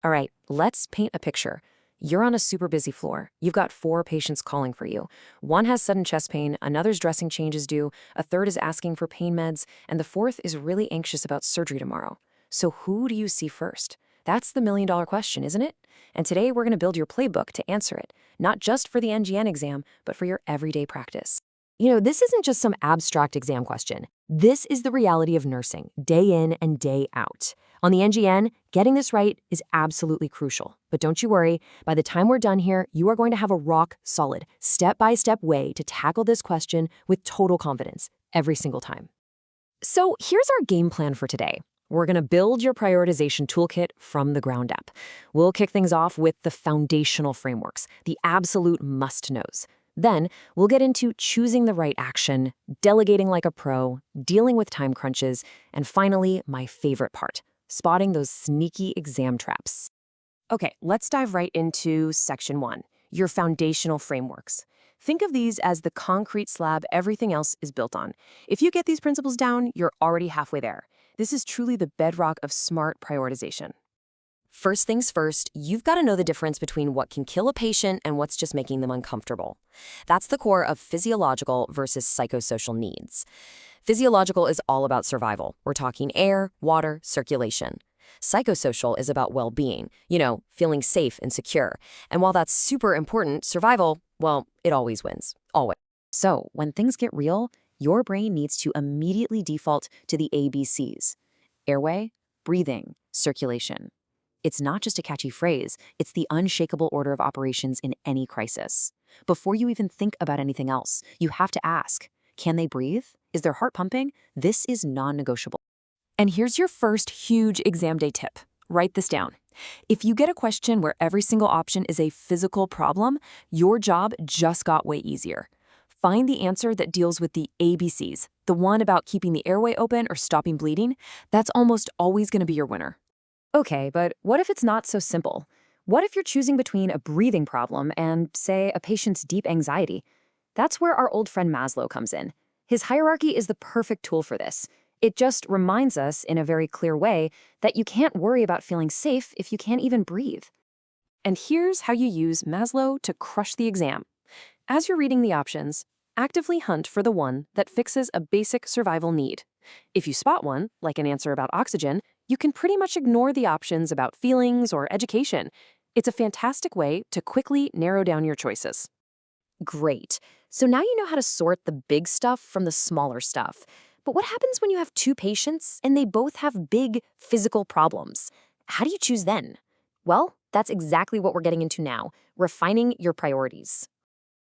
All right, let's paint a picture. You're on a super busy floor. You've got 4 patients calling for you. One has sudden chest pain, another's dressing change is due, a third is asking for pain meds, and the fourth is really anxious about surgery tomorrow. So who do you see first? That's the million-dollar question, isn't it? And today we're going to build your playbook to answer it, not just for the NGN exam, but for your everyday practice. This isn't just some abstract exam question. This is the reality of nursing, day in and day out. On the NGN, getting this right is absolutely crucial. But don't you worry, by the time we're done here, you are going to have a rock-solid, step-by-step way to tackle this question with total confidence every single time. So here's our game plan for today. We're going to build your prioritization toolkit from the ground up. We'll kick things off with the foundational frameworks, the absolute must-knows. Then we'll get into choosing the right action, delegating like a pro, dealing with time crunches, and finally, my favorite part, spotting those sneaky exam traps. Okay, let's dive right into Section 1, your foundational frameworks. Think of these as the concrete slab everything else is built on. If you get these principles down, you're already halfway there. This is truly the bedrock of smart prioritization. First things first, you've got to know the difference between what can kill a patient and what's just making them uncomfortable. That's the core of physiological versus psychosocial needs. Physiological is all about survival. We're talking air, water, circulation. Psychosocial is about well-being, feeling safe and secure. And while that's super important, survival, well, it always wins. Always. So when things get real, your brain needs to immediately default to the ABCs: airway, breathing, circulation. It's not just a catchy phrase, it's the unshakable order of operations in any crisis. Before you even think about anything else, you have to ask, can they breathe? Is their heart pumping? This is non-negotiable. And here's your first huge exam day tip. Write this down. If you get a question where every single option is a physical problem, your job just got way easier. Find the answer that deals with the ABCs, the one about keeping the airway open or stopping bleeding. That's almost always going to be your winner. Okay, but what if it's not so simple? What if you're choosing between a breathing problem and, say, a patient's deep anxiety? That's where our old friend Maslow comes in. His hierarchy is the perfect tool for this. It just reminds us, in a very clear way, that you can't worry about feeling safe if you can't even breathe. And here's how you use Maslow to crush the exam. As you're reading the options, actively hunt for the one that fixes a basic survival need. If you spot one, like an answer about oxygen, you can pretty much ignore the options about feelings or education. It's a fantastic way to quickly narrow down your choices. Great. So now you know how to sort the big stuff from the smaller stuff. But what happens when you have 2 patients and they both have big physical problems? How do you choose then? Well, that's exactly what we're getting into now, refining your priorities.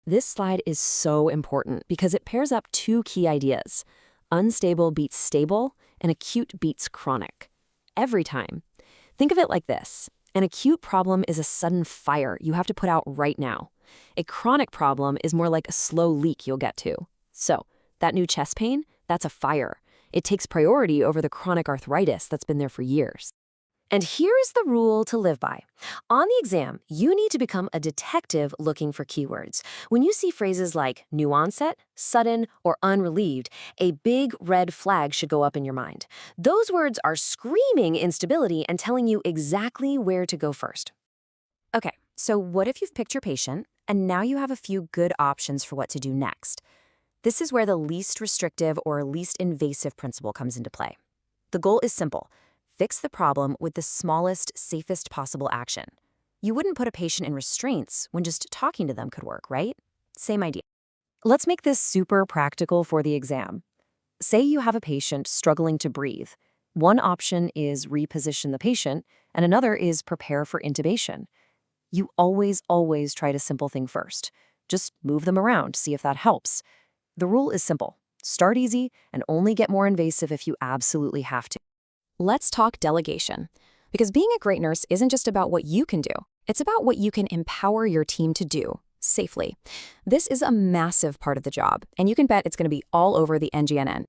This slide is so important because it pairs up 2 key ideas. Unstable beats stable, and acute beats chronic. Every time. Think of it like this. An acute problem is a sudden fire you have to put out right now. A chronic problem is more like a slow leak you'll get to. So, that new chest pain, that's a fire. It takes priority over the chronic arthritis that's been there for years. And here's the rule to live by. On the exam, you need to become a detective looking for keywords. When you see phrases like new onset, sudden, or unrelieved, a big red flag should go up in your mind. Those words are screaming instability and telling you exactly where to go first. Okay, so what if you've picked your patient, and now you have a few good options for what to do next? This is where the least restrictive or least invasive principle comes into play. The goal is simple. Fix the problem with the smallest, safest possible action. You wouldn't put a patient in restraints when just talking to them could work, right? Same idea. Let's make this super practical for the exam. Say you have a patient struggling to breathe. One option is reposition the patient, and another is prepare for intubation. You always try to simple thing first. Just move them around, see if that helps. The rule is simple. Start easy and only get more invasive if you absolutely have to. Let's talk delegation. Because being a great nurse isn't just about what you can do. It's about what you can empower your team to do safely. This is a massive part of the job, and you can bet it's going to be all over the NGNN.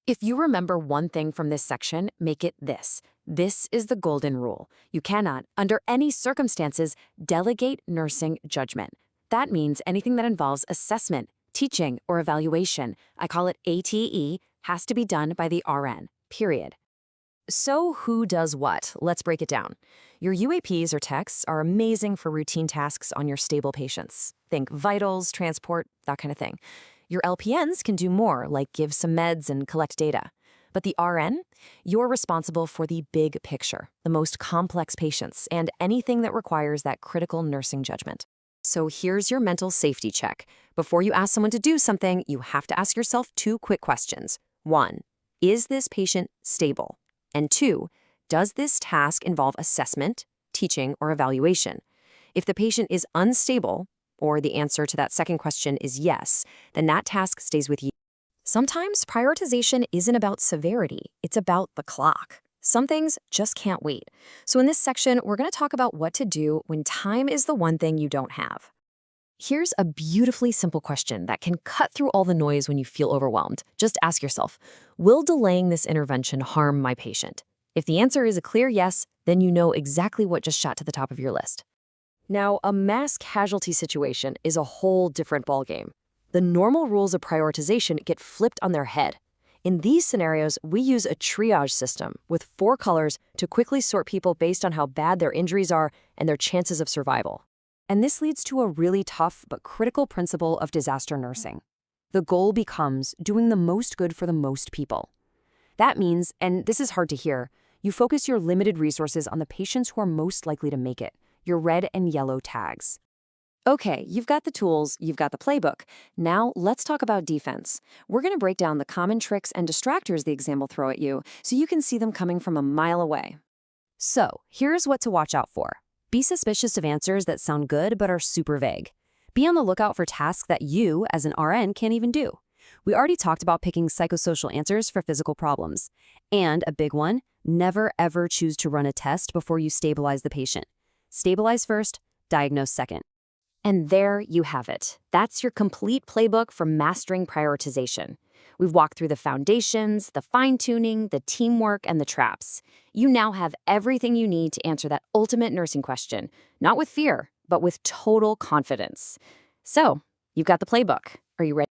If you remember one thing from this section, make it this. This is the golden rule. You cannot, under any circumstances, delegate nursing judgment. That means anything that involves assessment, teaching, or evaluation, I call it ATE, has to be done by the RN, period. So who does what? Let's break it down. Your UAPs or techs are amazing for routine tasks on your stable patients. Think vitals, transport, that kind of thing. Your LPNs can do more, like give some meds and collect data. But the RN, you're responsible for the big picture, the most complex patients, and anything that requires that critical nursing judgment. So here's your mental safety check. Before you ask someone to do something, you have to ask yourself 2 quick questions. 1, is this patient stable? And 2, does this task involve assessment, teaching, or evaluation? If the patient is unstable, or the answer to that second question is yes, then that task stays with you. Sometimes prioritization isn't about severity, it's about the clock. Some things just can't wait. So in this section, we're going to talk about what to do when time is the one thing you don't have. Here's a beautifully simple question that can cut through all the noise when you feel overwhelmed. Just ask yourself, will delaying this intervention harm my patient? If the answer is a clear yes, then you know exactly what just shot to the top of your list. Now, a mass casualty situation is a whole different ballgame. The normal rules of prioritization get flipped on their head. In these scenarios, we use a triage system with 4 colors to quickly sort people based on how bad their injuries are and their chances of survival. And this leads to a really tough but critical principle of disaster nursing. The goal becomes doing the most good for the most people. That means, and this is hard to hear, you focus your limited resources on the patients who are most likely to make it, your red and yellow tags. Okay, you've got the tools, you've got the playbook. Now let's talk about defense. We're going to break down the common tricks and distractors the exam will throw at you so you can see them coming from a mile away. So, here's what to watch out for. Be suspicious of answers that sound good but are super vague. Be on the lookout for tasks that you, as an RN, can't even do. We already talked about picking psychosocial answers for physical problems. And a big one, never ever choose to run a test before you stabilize the patient. Stabilize first, diagnose second. And there you have it. That's your complete playbook for mastering prioritization. We've walked through the foundations, the fine-tuning, the teamwork, and the traps. You now have everything you need to answer that ultimate nursing question, not with fear, but with total confidence. So, you've got the playbook. Are you ready?